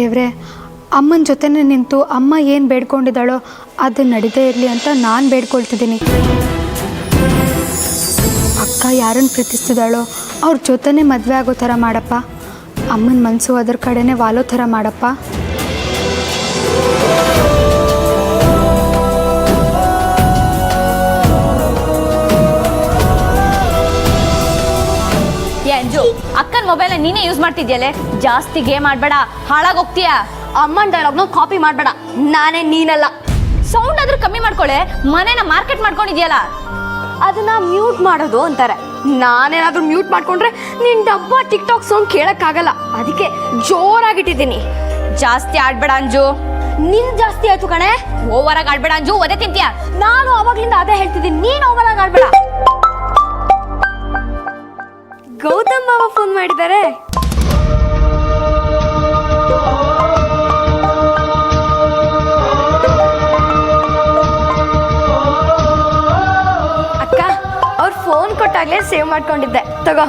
ದೇವ್ರೆ, ಅಮ್ಮನ ಜೊತೆನೇ ನಿಂತು ಅಮ್ಮ ಏನು ಬೇಡ್ಕೊಂಡಿದ್ದಾಳೋ ಅದು ನಡೀದೇ ಇರಲಿ ಅಂತ ನಾನು ಬೇಡ್ಕೊಳ್ತಿದ್ದೀನಿ. ಅಕ್ಕ ಯಾರನ್ನು ಪ್ರೀತಿಸ್ತಿದ್ದಾಳೋ ಅವ್ರ ಜೊತೆನೇ ಮದುವೆ ಆಗೋ ಥರ ಮಾಡಪ್ಪ. ಅಮ್ಮನ ಮನಸ್ಸು ಅದ್ರ ಕಡೆನೇ ವಾಲೋ ಥರ ಮಾಡಪ್ಪ. ಅಂಜು, ಅಕ್ಕನ ಮೊಬೈಲ್ ನೀನೇ ಯೂಸ್ ಮಾಡ್ತಿದ್ಯಲೆ, ಜಾಸ್ತಿ ಗೇಮ್ ಆಡ್ಬೇಡ, ಹಾಳಾಗೋಗ್ತೀಯ. ಅಮ್ಮನ ಡೈಲಾಗ್ನ ಕಾಪಿ ಮಾಡ್ಬೇಡ, ನಾನೇ ನೀನಲ್ಲ. ಸೌಂಡ್ ಆದ್ರೂ ಕಮ್ಮಿ ಮಾಡ್ಕೊಳ್ಳೆ, ಮನೇನ ಮಾರ್ಕೆಟ್ ಮಾಡ್ಕೊಂಡಿದ್ಯಲ್ಲ. ಅದನ್ನ ಮ್ಯೂಟ್ ಮಾಡೋದು ಅಂತಾರೆ. ನಾನೇನಾದ್ರೂ ಮ್ಯೂಟ್ ಮಾಡ್ಕೊಂಡ್ರೆ ನಿನ್ ಡಬ್ಬ ಟಿಕ್ ಟಾಕ್ ಸೌಂಡ್ ಕೇಳಕ್ಕಾಗಲ್ಲ, ಅದಕ್ಕೆ ಜೋರಾಗಿಟ್ಟಿದ್ದೀನಿ. ಜಾಸ್ತಿ ಆಡ್ಬೇಡ ಅಂಜು. ನಿನ್ ಜಾಸ್ತಿ ಆಯ್ತು ಕಣೆ. ಓವರ್ ಆಗಿ ಆಡ್ಬೇಡ ಅಂಜು, ಒದೆ ತಿಂತೀಯ. ನಾನು ಅವಾಗ್ಲಿಂದ ಅದೇ ಹೇಳ್ತಿದ್ದೀನಿ, ನೀನ್ ಓವರ್ ಆಗಿ ಆಡ್ಬೇಡ. ಗೌತಮ್ ಮಾವ ಫೋನ್ ಮಾಡಿದ್ದಾರೆ. ಅಕ್ಕ, ಅವ್ರ ಫೋನ್ ಕೊಟ್ಟಾಗ್ಲೇ ಸೇವ್ ಮಾಡ್ಕೊಂಡಿದ್ದೆ, ತಗೋ.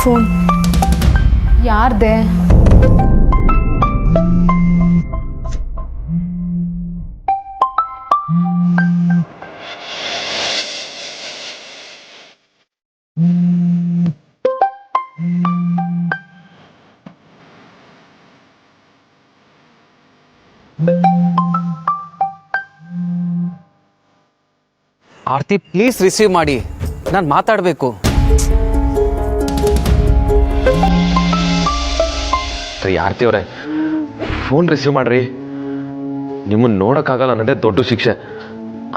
ಫೋನ್ ಯಾರ್ದೆ? ಆರ್ತಿ, ಪ್ಲೀಸ್ ರಿಸೀವ್ ಮಾಡಿ, ನಾನು ಮಾತಾಡಬೇಕು. ರೀ ಆರ್ತಿ ಅವರೇ, ಫೋನ್ ರಿಸೀವ್ ಮಾಡ್ರಿ. ನಿಮ್ಮನ್ನು ನೋಡೋಕ್ಕಾಗಲ್ಲ ಅನ್ನೋದೇ ದೊಡ್ಡ ಶಿಕ್ಷೆ.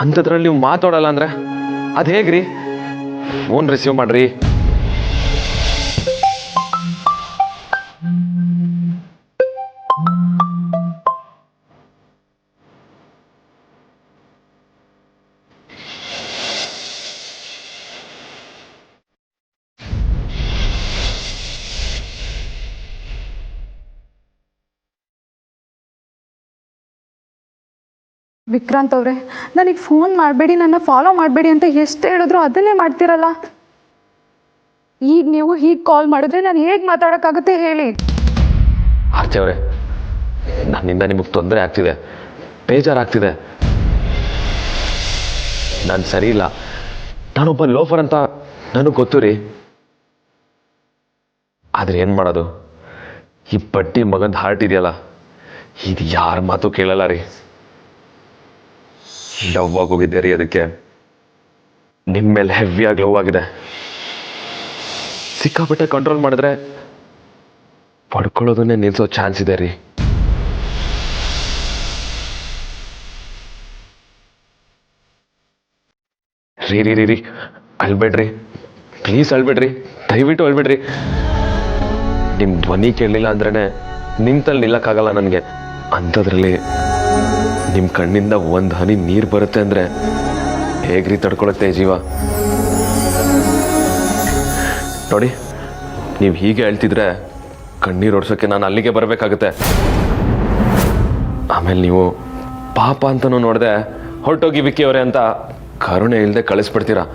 ಅಂಥದ್ರಲ್ಲಿ ನೀವು ಮಾತಾಡಲ್ಲ ಅಂದರೆ ಅದು ಹೇಗ್ರಿ? ಫೋನ್ ರಿಸೀವ್ ಮಾಡ್ರಿ. ವಿಕ್ರಾಂತ್ ಅವರೇ, ನನಗೆ ಫೋನ್ ಮಾಡಬೇಡಿ, ನನ್ನ ಫಾಲೋ ಮಾಡಬೇಡಿ ಅಂತ ಎಷ್ಟು ಹೇಳಿದ್ರು ಅದನ್ನೇ ಮಾಡ್ತಿರಲ್ಲ. ಈಗ ನೀವು ಹೀಗೆ ಕಾಲ್ ಮಾಡಿದ್ರೆ ನಾನು ಹೇಗೆ ಮಾತಾಡೋಕ್ಕಾಗುತ್ತೆ ಹೇಳಿ? ಆರ್ತಿ ಅವರೇ, ನನ್ನಿಂದ ನಿಮಗೆ ತೊಂದರೆ ಆಗ್ತಿದೆ, ಬೇಜಾರಾಗ್ತಿದೆ. ನಾನು ಸರಿ ಇಲ್ಲ, ನಾನೊಬ್ಬ ಲೋಫರ್ ಅಂತ ನನಗೆ ಗೊತ್ತು ರೀ. ಆದರೆ ಏನು ಮಾಡೋದು, ಈ ಬಡ್ಡಿ ಮಗಂದು ಹಾರ್ಟ್ ಇದೆಯಲ್ಲ, ಇದು ಯಾರ ಮಾತು ಕೇಳಲ್ಲ ರೀ. ಲವ್ ಆಗೋಗಿದೆ ರೀ, ಅದಕ್ಕೆ ನಿಮ್ಮ ಮೇಲೆ ಹೆವಿಯಾಗಿ ಲವ್ ಆಗಿದೆ. ಸಿಕ್ಕಾಪಟ್ಟೆ ಕಂಟ್ರೋಲ್ ಮಾಡಿದ್ರೆ ಪಡ್ಕೊಳ್ಳೋದನ್ನೇ ನಿಲ್ಸೋ ಚಾನ್ಸ್ ಇದೆ ರೀ. ರೀ ರೀ ರೀ ರೀ ಅಳ್ಬೇಡ್ರಿ, ಪ್ಲೀಸ್ ಅಳ್ಬೇಡ್ರಿ, ದಯವಿಟ್ಟು ಅಳ್ಬೇಡ್ರಿ. ನಿಮ್ಮ ಧ್ವನಿ ಕೇಳಲಿಲ್ಲ ಅಂದ್ರೇ ನಿಂತಲ್ಲಿ ನಿಲ್ಲಕ್ಕಾಗಲ್ಲ ನನಗೆ. ಅಂಥದ್ರಲ್ಲಿ ನಿಮ್ಮ ಕಣ್ಣಿಂದ ಒಂದು ಹನಿ ನೀರು ಬರುತ್ತೆ ಅಂದರೆ ಹೇಗ್ರಿ ತಡ್ಕೊಳುತ್ತೆ ಜೀವ? ನೋಡಿ, ನೀವು ಹೀಗೆ ಹೇಳ್ತಿದ್ರೆ ಕಣ್ಣೀರು ಓಡಿಸೋಕ್ಕೆ ನಾನು ಅಲ್ಲಿಗೆ ಬರಬೇಕಾಗುತ್ತೆ. ಆಮೇಲೆ ನೀವು ಪಾಪ ಅಂತನೂ ನೋಡಿದೆ ಹೊರಟೋಗಿ ವಿಕ್ಕಿ ಅವರೇ ಅಂತ ಕರುಣೆ ಇಲ್ಲದೆ ಕಳಿಸ್ಬಿಡ್ತೀರಾ.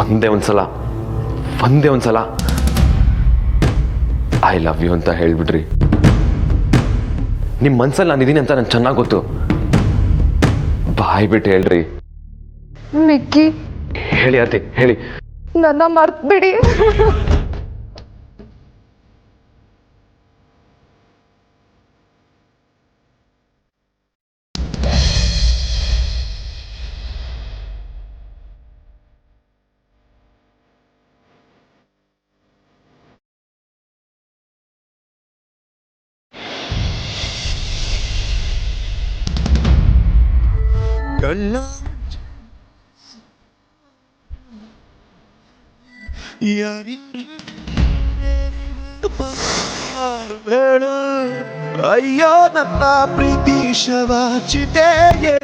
ಒಂದೇ ಒಂದ್ಸಲ ಐ ಲವ್ ಯು ಅಂತ ಹೇಳ್ಬಿಡ್ರಿ. ನಿಮ್ಮ ಮನ್ಸಲ್ಲಿ ನಾನಿದ್ದೀನಿ ಅಂತ ನಂಗೆ ಚೆನ್ನಾಗಿ ಗೊತ್ತು. ಬಾಯ್ ಬಿಟ್ಟು ಹೇಳ್ರಿ. ವಿಕ್ಕಿ, ಹೇಳಿ ಆರ್ತಿ, ಹೇಳಿ. ನನ್ನ ಮರ್ತ್ಬಿಡಿ. ಅಯ್ಯೋ ನನ್ನ ಪ್ರೀತಿ ಶವಾಚಿದೆಯೇ.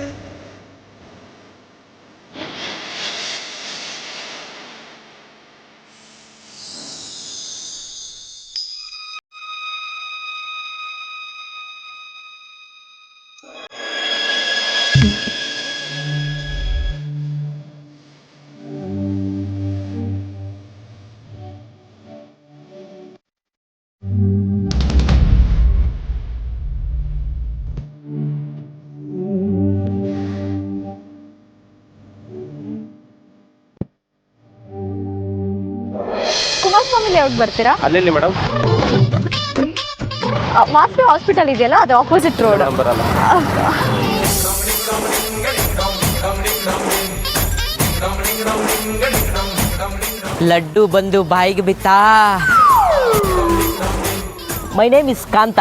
ಫ್ಯಾಮಿಲಿ ಯಾವಾಗ ಬರ್ತೀರಾ? ಅಲ್ಲೆಲ್ಲಿ ಮೇಡಮ್? ಮಾಸ್ಟರ್ ಹಾಸ್ಪಿಟಲ್ ಇದೆಯಲ್ಲ, ಅದು ಆಪೋಸಿಟ್ ರೋಡ್. ಬರಲ್ಲ. ಲಡ್ಡು ಬಂದು ಬಾಯಿಗೆ ಬಿತ್ತಾ. ಮೈ ನೇಮ್ ಇಸ್ ಕಾಂತ.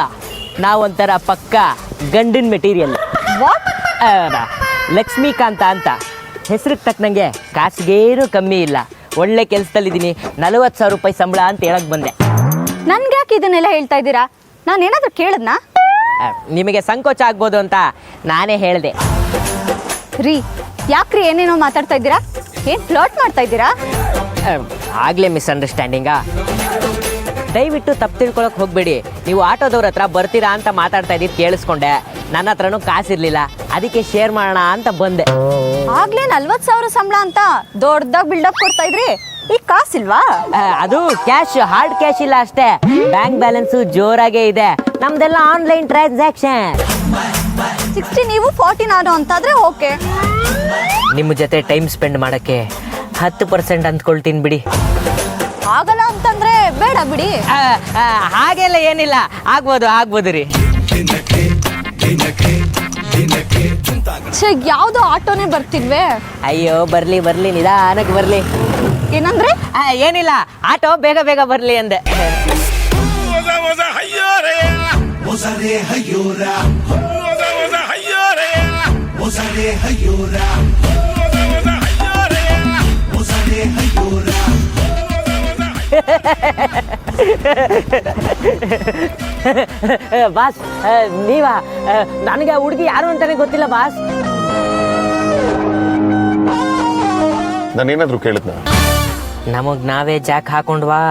ನಾವೊಂಥರ ಪಕ್ಕ ಗಂಡಿನ ಮೆಟೀರಿಯಲ್. ಲಕ್ಷ್ಮೀಕಾಂತ ಅಂತ ಹೆಸರಿಗೆ ತಕ್ಕನಂಗೆ ಕಾಸಿಗೇನು ಕಮ್ಮಿ ಇಲ್ಲ. ಒಳ್ಳೆ ಕೆಲಸದಲ್ಲಿದ್ದೀನಿ. 40,000 ರೂಪಾಯಿ ಸಂಬಳ ಅಂತ ಹೇಳಕ್ ಬಂದೆ. ನನ್ಗೆ ಯಾಕೆ ಇದನ್ನೆಲ್ಲ ಹೇಳ್ತಾ ಇದ್ದೀರಾ? ನಾನು ಏನಾದರೂ ಕೇಳಿದ್ನಾ? ನಿಮಗೆ ಸಂಕೋಚ ಆಗ್ಬೋದು ಅಂತ ನಾನೇ ಹೇಳಿದೆ. ರೀ, ಯಾಕ್ರಿ ಏನೇನೋ ಮಾತಾಡ್ತಾ ಇದ್ದೀರಾ? ಏನು ಫ್ಲರ್ಟ್ ಮಾಡ್ತಾ ಇದ್ದೀರಾ? ಆಗಲೇ ಮಿಸ್ಅಂಡರ್ಸ್ಟ್ಯಾಂಡಿಂಗಾ? ದಯವಿಟ್ಟು ತಪ್ಪು ತಿಳ್ಕೊಳಕ್ಕೆ ಹೋಗಬೇಡಿ. ನೀವು ಆಟೋದವ್ರ ಹತ್ರ ಬರ್ತೀರಾ ಅಂತ ಮಾತಾಡ್ತಾ ಇದ್ದಿದ್ದು ಕೇಳಿಸ್ಕೊಂಡೆ. ನನ್ನ ಹತ್ರನೂ ಕಾಸಿರಲಿಲ್ಲ, ಅದಕ್ಕೆ ಶೇರ್ ಮಾಡೋಣ ಅಂತ ಬಂದೆ. ಆಗ್ಲೇ 40,000 ಸಂಬಳ ಅಂತ ದೊಡ್ಡದಾಗಿ ಬಿಲ್ಡಪ್ ಕೊಡ್ತಾ ಇದ್ರಿ, ಈಗ ಕಾಸಿಲ್ವಾ? ಅದು ಕ್ಯಾಶ್, ಹಾರ್ಡ್ ಕ್ಯಾಶ್ ಇಲ್ಲ ಅಷ್ಟೇ. ಬ್ಯಾಂಕ್ ಬ್ಯಾಲೆನ್ಸು ಜೋರಾಗೇ ಇದೆ. ನಮ್ದೆಲ್ಲ ಆನ್ಲೈನ್ ಟ್ರಾನ್ಸಾಕ್ಷನ್. 60 ನೀವು 40 ನಾನು ಅಂತಾದ್ರೆ ಓಕೆ. ನಿಮ್ಮ ಜೊತೆ ಟೈಮ್ ಸ್ಪೆಂಡ್ ಮಾಡೋಕ್ಕೆ 10% ಅಂದ್ಕೊಳ್ತೀನಿ ಬಿಡಿ. ಆಗಲ್ಲ ಅಂತಂದ್ರೆ ಬೇಡ ಬಿಡಿ. ಹಾಗೆಲ್ಲ ಏನಿಲ್ಲ, ಆಗ್ಬೋದು ರೀ. ಯಾವ್ದೋ ಆಟೋನೇ ಬರ್ತಿಲ್ವೇ? ಅಯ್ಯೋ ಬರ್ಲಿ ನಿಧಾನಕ್ಕೆ ಬರ್ಲಿ. ಏನಂದ್ರೆ? ಏನಿಲ್ಲ, ಆಟೋ ಬೇಗ ಬರ್ಲಿ ಅಂದೆ. ಬಾಸ್, ನೀವಾ? ನನಗೆ ಆ ಹುಡುಗಿ ಯಾರು ಅಂತಾನೆ ಗೊತ್ತಿಲ್ಲ ಬಾಸ್. ನಾನೇನಾದ್ರೂ ಕೇಳಿದ್ನ? ನಮಗ್ ನಾವೇ ಜಾಕ್ ಹಾಕೊಂಡ್ವಾ.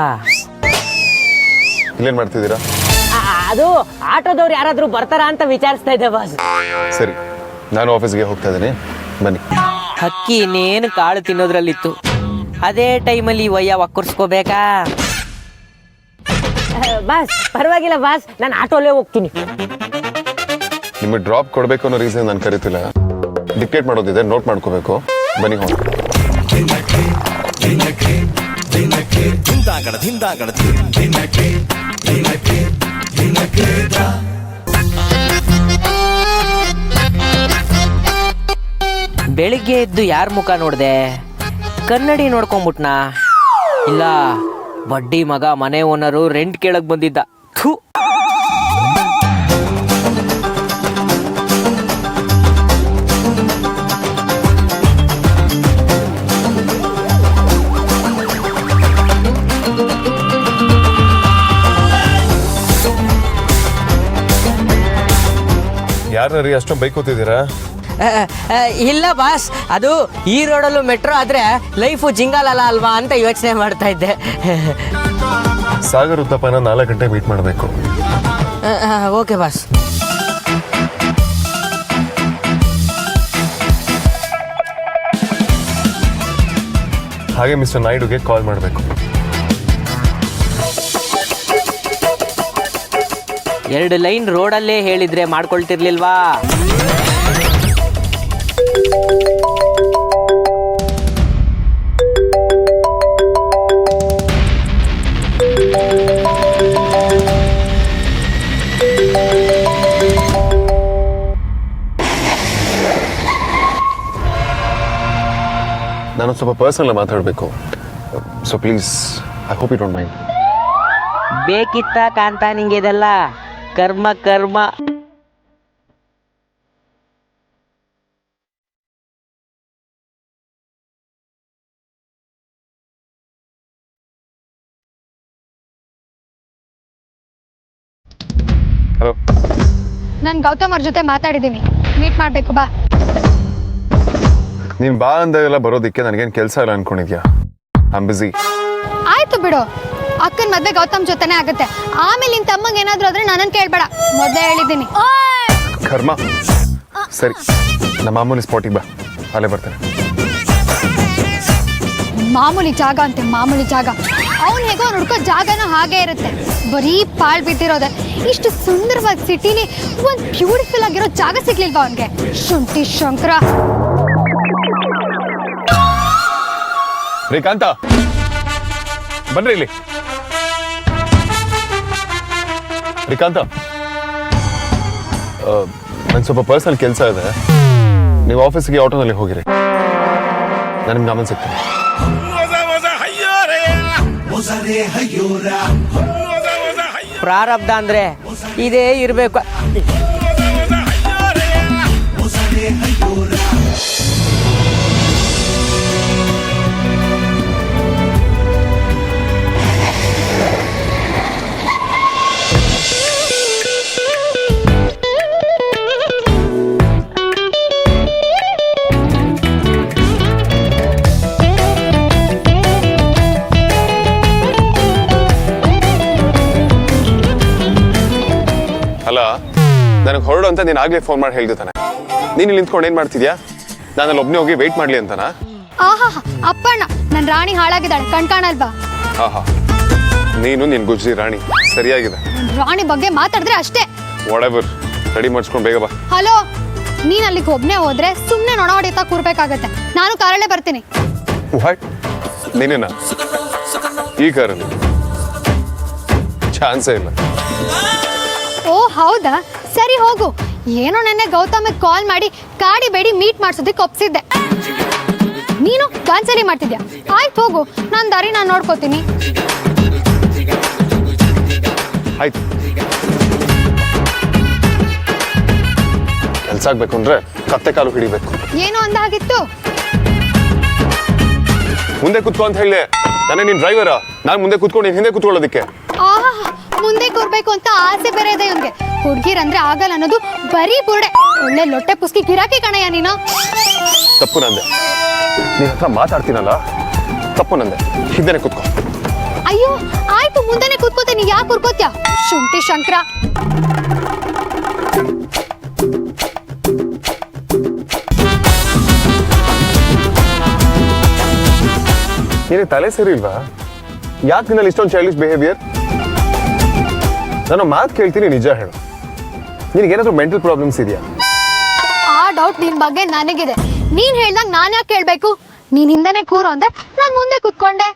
ಇಲ್ಲೇನ್ ಮಾಡ್ತಿದ್ದೀರಾ? ಅದು ಆಟೋದವ್ರು ಯಾರಾದ್ರೂ ಬರ್ತಾರ ಅಂತ ವಿಚಾರಿಸ್ತಾ ಇದ್ದೆ ಬಾಸ್. ಸರಿ, ನಾನು ಆಫೀಸ್ಗೆ ಹೋಗ್ತಾ ಇದ್ದೀನಿ, ಬನ್ನಿ. ಹಕ್ಕಿ ಇನ್ನೇನು ಕಾಳು ತಿನ್ನೋದ್ರಲ್ಲಿತ್ತು. ಅದೇ ಟೈಮಲ್ಲಿ ವಯ್ಯ ಒಕ್ಕರ್ಸ್ಕೋಬೇಕಾ? ಬಾಸ್ ಪರವಾಗಿಲ್ಲ ಬಾಸ್, ನಾನು ಆಟೋಲೇ ಹೋಗ್ತೀನಿ. ನಿಮಗೆ ಡ್ರಾಪ್ ಕೊಡಬೇಕು ಅನ್ನೋ ರೀಸನ್ ನಾನು ಕರಿತಿಲ್ಲ. ಡಿಕ್ಟೇಟ್ ಮಾಡೋದಿದೆ, ನೋಟ್ ಮಾಡ್ಕೋಬೇಕು. ಬನ್ನಿ ಹೋಗಿ. ಬೆಳಿಗ್ಗೆ ಎದ್ದು ಯಾರ ಮುಖ ನೋಡ್ದೆ? ಕನ್ನಡಿ ನೋಡ್ಕೊಂಬಿಟ್ನಾ? ಇಲ್ಲ, ಬಡ್ಡಿ ಮಗ ಮನೆ ಓನರು ರೆಂಟ್ ಕೇಳಕ್ ಬಂದಿದ್ದ. ಥು. ಯಾರು ಅಷ್ಟೊಂದು ಬೈಕ್ ಓದ್ತಿದ್ದೀರಾ? ಇಲ್ಲ ಬಾಸ್, ಅದು ಈ ರೋಡಲ್ಲೂ ಮೆಟ್ರೋ ಆದ್ರೆ ಲೈಫು ಜಿಂಗಾಲಲ್ಲ ಅಲ್ವಾ ಅಂತ ಯೋಚನೆ ಮಾಡ್ತಾ ಇದ್ದೆ. ಸಾಗರ್ ಉತ್ತಪ್ಪನ 4 ಗಂಟೆ ಮೀಟ್ ಮಾಡಬೇಕು. Okay boss. ಹಾಗೆ ಮಿಸ್ಟರ್ ನಾಯ್ಡುಗೆ ಕಾಲ್ ಮಾಡಬೇಕು. 2 ಲೈನ್ ರೋಡಲ್ಲೇ ಹೇಳಿದ್ರೆ ಮಾಡ್ಕೊಳ್ತಿರ್ಲಿಲ್ವಾ? ನಾನು ಸ್ವಲ್ಪ ಪರ್ಸನಲ್ ಮಾತಾಡಬೇಕು. So please, I hope you don't mind. ಬೇಕಿತ್ತ ಕಾಂತ ನಿಂಗೆ ಇದೆಲ್ಲ? ಕರ್ಮ ಕರ್ಮ. ಹಲೋ, ನಾನು ಗೌತಮ್ ಅವ್ರ ಜೊತೆ ಮಾತಾಡಿದ್ದೀನಿ, ಮೀಟ್ ಮಾಡಬೇಕು ಬಾ. ನೀನು ಬಾ ಅಂದಾಗೆಲ್ಲ ಬರೋದಕ್ಕೆ ನನಗೇನು ಕೆಲಸ ಇಲ್ಲ ಅನ್ಕೊಂಡಿದ್ಯಾ? ಐ ಆಮ್ ಬಿಸಿ. ಆಯ್ತು ಬಿಡು, ಅಕ್ಕನ ಮದ್ವೆ ಗೌತಮ್ ಜೊತೆನೇ ಆಗುತ್ತೆ. ಆಮೇಲೆ ನಿನ್ ತಮ್ಮಂಗೆ ಏನಾದ್ರು ಆದ್ರೆ ನನ್ನನ್ನು ಕೇಳಬೇಡ, ಮೊದಲೇ ಹೇಳಿದ್ದೀನಿ. ಕರ್ಮ. ಸರಿ, ನಮ್ಮ ಮಾಮೂಲಿ ಸ್ಪಾಟಿಗೆ ಬಾ, ಅಲ್ಲೇ ಬರ್ತೇನೆ. ಮಾಮೂಲಿ ಜಾಗ ಅಂತೆ, ಮಾಮೂಲಿ ಜಾಗ. ಅವ್ನು ಹೇಗೋ ಹುಡ್ಕೋ ಜಾಗನ ಹಾಗೆ ಇರುತ್ತೆ, ಬರೀ ಪಾಳ್ ಬಿದ್ದಿರೋದೆ. ಇಷ್ಟು ಸುಂದರವಾದ ಸಿಟಿಲಿ ಒಂದು ಬ್ಯೂಟಿಫುಲ್ ಆಗಿರೋ ಜಾಗ ಸಿಗ್ಲಿಲ್ವಾ ಅವನಿಗೆ? ಶುಂಠಿ ಶಂಕರ. ಶ್ರೀಕಾಂತ, ಬನ್ರಿ ಇಲ್ಲಿ. ಶ್ರೀಕಾಂತ, ನಂಗೆ ಸ್ವಲ್ಪ ಪರ್ಸನಲ್ ಕೆಲಸ ಇದೆ. ನೀವು ಆಫೀಸ್ಗೆ ಆಟೋನಲ್ಲಿ ಹೋಗಿರಿ, ನಾನು ನಿಮ್ಗೆ ಆಮೇಲೆ ಸಿಗ್ತೀನಿ. ಪ್ರಾರಬ್ಧ ಅಂದ್ರೆ ಇದೇ ಇರಬೇಕು. ಅಲ್ಲ, ನನಗೆ ಹೊರಡು ಅಂತ ನೀನು ಆಗ್ಲೇ ಫೋನ್ ಮಾಡಿ ಹೇಳ್ತಾನೆ. ನೀನು ಇಲ್ಲಿ ನಿಂತ್ಕೊಂಡು ಏನು ಮಾಡ್ತಿದ್ಯಾ? ನಾನಲ್ಲಿ ಒಬ್ಬನೇ ಹೋಗಿ ವೆಯ್ಟ್ ಮಾಡಲಿ ಅಂತನಾ? ಆಹಾ ಅಪ್ಪಣ್ಣ, ನನ್ನ ರಾಣಿ ಹಾಳಾಗಿದ್ದಾಳೆ, ಕಣ್ಕಾಣಲ್ವಾ? ಆಹಾ, ನೀನು ನಿನ್ ಗುಜ್ರಿ ರಾಣಿ ಸರಿಯಾಗಿದೆ. ರಾಣಿ ಬಗ್ಗೆ ಮಾತಾಡಿದ್ರೆ ಅಷ್ಟೇ. ವಾಟ್ ರೆಡಿ ಮಾಡಿಸ್ಕೊಂಡು ಬೇಗ ಬಾ. ಹಲೋ, ನೀನ್ ಅಲ್ಲಿಗೆ ಒಬ್ನೇ ಹೋದ್ರೆ ಸುಮ್ನೆ ನೊಣ ಹೊಡಿತಾ ಕೂರ್ಬೇಕಾಗತ್ತೆ. ನಾನು ಕಾರಲ್ಲೇ ಬರ್ತೀನಿ. ವಾಟ್? ನೀನೇನಾ ಈ ಕಾರಲ್ಲಿ? ಚಾನ್ಸೇ ಇಲ್ಲ. ಓ ಹೌದಾ, ಸರಿ ಹೋಗು. ಏನೋ ನೆನ್ನೆ ಗೌತಮಿಗೆ ಕಾಲ್ ಮಾಡಿ ಕಾಡಿ ಬೇಡಿ ಮೀಟ್ ಮಾಡ್ಸೋದಕ್ಕೆ ಒಪ್ಸಿದ್ದೆ. ನೀನು ಕ್ಯಾನ್ಸಲ್ ಮಾಡ್ತಿದ್ಯಾ? ಆಯ್ತು ಹೋಗು, ನಾನು ದಾರಿ ನಾನು ನೋಡ್ಕೋತೀನಿ. ಆಯ್ತು, ಕೆಲ್ಸ ಆಗ್ಬೇಕು ಅಂದ್ರೆ ಕತ್ತೆ ಕಾಲು ಹಿಡಿಬೇಕು. ಏನು ಅಂದಾಗಿತ್ತು? ಮುಂದೆ ಕುತ್ಕೊ ಅಂತ ಹೇಳಿ. ನಾನೇ ನಿನ್ ಡ್ರೈವರ, ನಾನು ಮುಂದೆ ಕುತ್ಕೊಂಡು ನೀನ್ ಹಿಂದೆ ಕುತ್ಕೊಳ್ಳೋದಕ್ಕೆ. ಆಹಾ, ಮುಂದೆ ಕೂರ್ಬೇಕು ಅಂತ ಆಸೆ ಬೇರೆ ಇದೆ ಇವನ್ಗೆ. ಹುಡ್ಗಿರಂದ್ರೆ ಆಗಲ್ಲ ಅನ್ನೋದು ಬರೀ ಬುರ್ಡೆ. ಒಳ್ಳೆ ಲೊಟ್ಟೆ ಪುಸ್ಕಿ ಗಿರಾಕಿ ಕಣಯ್ಯ ನೀನು. ತಪ್ಪು ನಂದೆ. ನೀನ್ ಹತ್ರ ಮಾತಾಡ್ತೀನಲ್ಲ, ತಪ್ಪು ನಂದೆ. ಹಿಂದೆನೆ ಕುತ್ಕೊ. ಅಯ್ಯೋ ಆಯ್ತು, ಮುಂದೆನೆ ಕೂತ್ಕೋತೀನಿ, ಯಾಕೆ ಕೂರ್ಕೋತ್ಯಾ ಶುಂಠಿ ಶಂಕರ? ನಿನಗೆ ತಲೆ ಸರಿ ಇಲ್ವಾ? ಯಾಕೆ ನಿನ್ನಲ್ಲಿ ಇಷ್ಟೊಂದು ಚೈಲ್ಡಿಶ್ ಬಿಹೇವಿಯರ್? ನಾನು ಮಾತು ಕೇಳ್ತೀನಿ, ನಿಜ ಹೇಳು. ನಿನಗೇನಾದ್ರೂ ಮೆಂಟಲ್ ಪ್ರಾಬ್ಲಮ್ಸ್ ಇದೆಯಾ? ಆ ಡೌಟ್ ನಿನ್ ಬಗ್ಗೆ ನನಗಿದೆ. ನೀನ್ ಹೇಳ್ದಂಗ್ ನಾನ್ ಯಾಕೆ ಕೇಳ್ಬೇಕು? ನೀನ್ ಹಿಂದೆನೆ ಕೂರು ಅಂದ್ರೆ ನಾನ್ ಮುಂದೆ ಕೂತ್ಕೊಂಡೆ.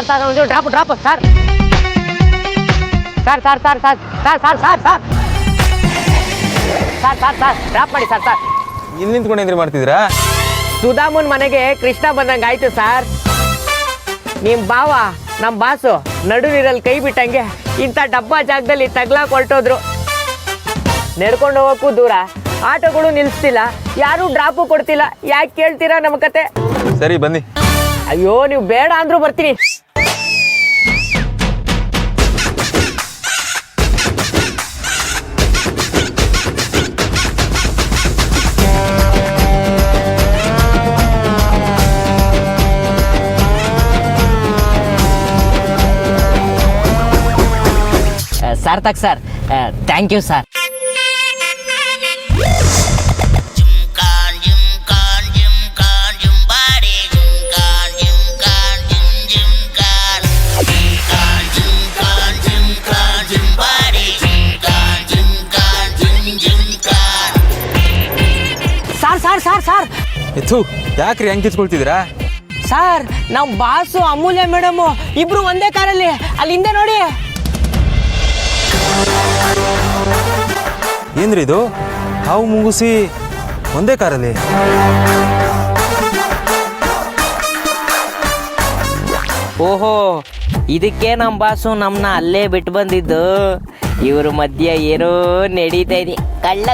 ಸರ್ ಒಂದು ಡ್ರಾಪ್ ಸರ್. ಸರ್ ಡ್ರಾಪ್ ಮಾಡಿ ಸರ್. ಇಲ್ಲಿ ನಿಂತ್ಕೊಂಡು ಮಾಡ್ತಿದ್ರಾ? ಸುಧಾಮನ್ ಮನೆಗೆ ಕೃಷ್ಣ ಬಂದಂಗೆ ಆಯ್ತು ಸರ್. ನಿಮ್ ಬಾವ ನಮ್ ಬಾಸು ನಡುವಿರಲ್ಲಿ ಕೈ ಬಿಟ್ಟಂಗೆ ಇಂಥ ಡಬ್ಬಾ ಜಾಗದಲ್ಲಿ ತಗ್ಲಾಕ್ ಹೊರಟೋದ್ರು. ನಡ್ಕೊಂಡು ಹೋಗೋಕ್ಕೂ ದೂರ, ಆಟೋಗಳು ನಿಲ್ಲಿಸ್ತಿಲ್ಲ, ಯಾರು ಡ್ರಾಪು ಕೊಡ್ತಿಲ್ಲ. ಯಾಕೆ ಕೇಳ್ತೀರಾ ನಮ್ಮ ಕತೆ? ಸರಿ ಬನ್ನಿ. ಅಯ್ಯೋ ನೀವು ಬೇಡ ಅಂದ್ರೂ ಬರ್ತೀನಿ. Sarthak sir, thank you sir. Sir ಎತ್ತು ಯಾಕ್ರಿ ಹೆಂಗ್ ಕಿತ್ಕೊಳ್ತಿದ್ದೀರಾ? ಸರ್, ನಾವು ಬಾಸು ಅಮೂಲ್ಯ ಮೇಡಮು ಇಬ್ರು ಒಂದೇ ಕಾರಲ್ಲಿ, ಅಲ್ಲಿ ಹಿಂದೆ ನೋಡಿ. ಏನ್ರಿ ಇದು? ಹಾವು ಮುಗಿಸಿ ಒಂದೇ ಕಾರಲ್ಲಿ? ಓಹೋ, ಇದಕ್ಕೆ ನಮ್ಮ ಬಾಸು ನಮ್ಮನ್ನ ಅಲ್ಲೇ ಬಿಟ್ಟು ಬಂದಿದ್ದು. ಇವ್ರ ಮಧ್ಯೆ ಏನೋ ನಡೀತಾ ಇದೆ. ಕಳ್ಳ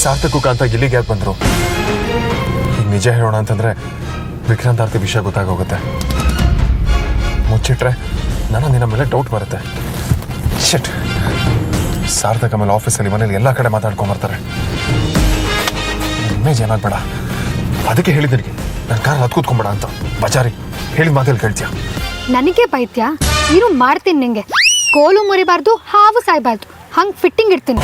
ಸಾರ್ಥಕು ಕಾಂತ ಇಲ್ಲಿಗೆ ಯಾಕೆ ಬಂದ್ರು? ನಿಜ ಹೇಳೋಣ ಅಂತಂದರೆ ವಿಕ್ರಾಂತ್ ಆರ್ತಿ ವಿಷಯ ಗೊತ್ತಾಗೋಗುತ್ತೆ. ಮುಚ್ಚಿಟ್ರೆ ನಿನ್ನ ಮೇಲೆ ಡೌಟ್ ಬರುತ್ತೆ. ಶಿಟ್, ಸಾರ್ಥಕ್ ಆಮೇಲೆ ಆಫೀಸಲ್ಲಿ ಮನೇಲಿ ಎಲ್ಲ ಕಡೆ ಮಾತಾಡ್ಕೊಂಬರ್ತಾರೆ. ಇಮೇಜ್ ಏನಾಗಬೇಡ, ಅದಕ್ಕೆ ಹೇಳಿದ್ದೀನಿ ನನ್ನ ಕಾರ್ ಹತ್ತು ಕೂತ್ಕೊಂಬೇಡ ಅಂತ. ಬಚಾರಿ ಹೇಳಿದ ಮಾತಲ್ಲಿ ಕೇಳ್ತೀಯ? ನನಗೆ ಬೈತ್ಯಾ? ಇರು ಮಾಡ್ತೀನಿ ನಿಂಗೆ. ಕೋಲು ಮುರಿಬಾರ್ದು, ಹಾವು ಸಾಯ್ಬಾರ್ದು, ಹಂಗೆ ಫಿಟ್ಟಿಂಗ್ ಇಡ್ತೀನಿ.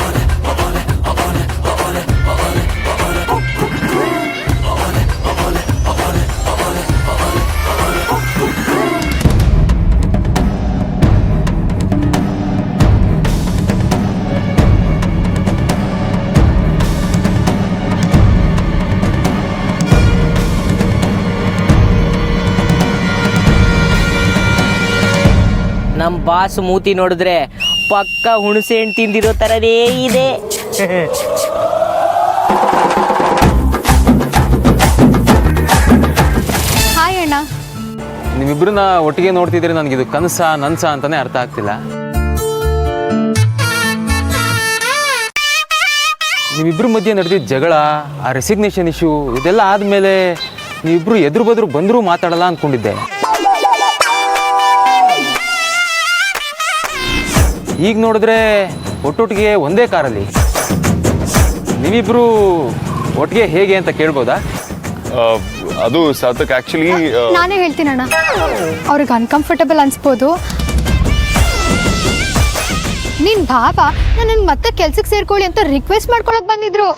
ನಮ್ಮ ಬಾಸ್ ಮೂತಿ ನೋಡಿದ್ರೆ ಪಕ್ಕ ಹುಣಸೆ ಹಣ್ಣು ತಿಂದಿರೋ ಥರನೇ ಇದೆ. ಹಾಯ್ ಅಣ್ಣ. ನಿಮ್ಮಿಬ್ಬರನ್ನ ಒಟ್ಟಿಗೆ ನೋಡ್ತಿದ್ರೆ ನನಗಿದು ಕನಸ ನನ್ಸ ಅಂತಾನೆ ಅರ್ಥ ಆಗ್ತಿಲ್ಲ. ನೀವಿಬ್ಬರ ಮಧ್ಯೆ ನಡೆದಿದ್ದ ಜಗಳ, ಆ ರೆಸಿಗ್ನೇಷನ್ ಇಶ್ಯೂ, ಇದೆಲ್ಲ ಆದಮೇಲೆ ನೀವಿಬ್ಬರು ಎದುರು ಬದ್ರು ಬಂದರೂ ಮಾತಾಡಲ್ಲ ಅಂದ್ಕೊಂಡಿದ್ದೆ. ಈಗ ನೋಡಿದ್ರೆ ಒಟ್ಟೊಟ್ಟಿಗೆ ಒಂದೇ ಕಾರಲ್ಲಿ ನೀವಿಬ್ಬರು ಒಟ್ಟಿಗೆ ಹೇಗೆ ಅಂತ ಕೇಳ್ಬೋದಾ? ಅದು ಸಾರ್ಥಕ್ ಆ್ಯಕ್ಚುಲಿ ನಾನೇ ಹೇಳ್ತೀನಿ ಅಣ್ಣ. ಅವ್ರಿಗೆ ಅನ್ಕಂಫರ್ಟಬಲ್ ಅನ್ಸ್ಬೋದು. ನಿನ್ ಭಾವ ನನ್ನನ್ನು ಮತ್ತೆ ಕೆಲ್ಸಕ್ಕೆ ಸೇರ್ಕೊಳ್ಳಿ ಅಂತ ರಿಕ್ವೆಸ್ಟ್ ಮಾಡ್ಕೊಳಕ್ ಬಂದಿದ್ರು.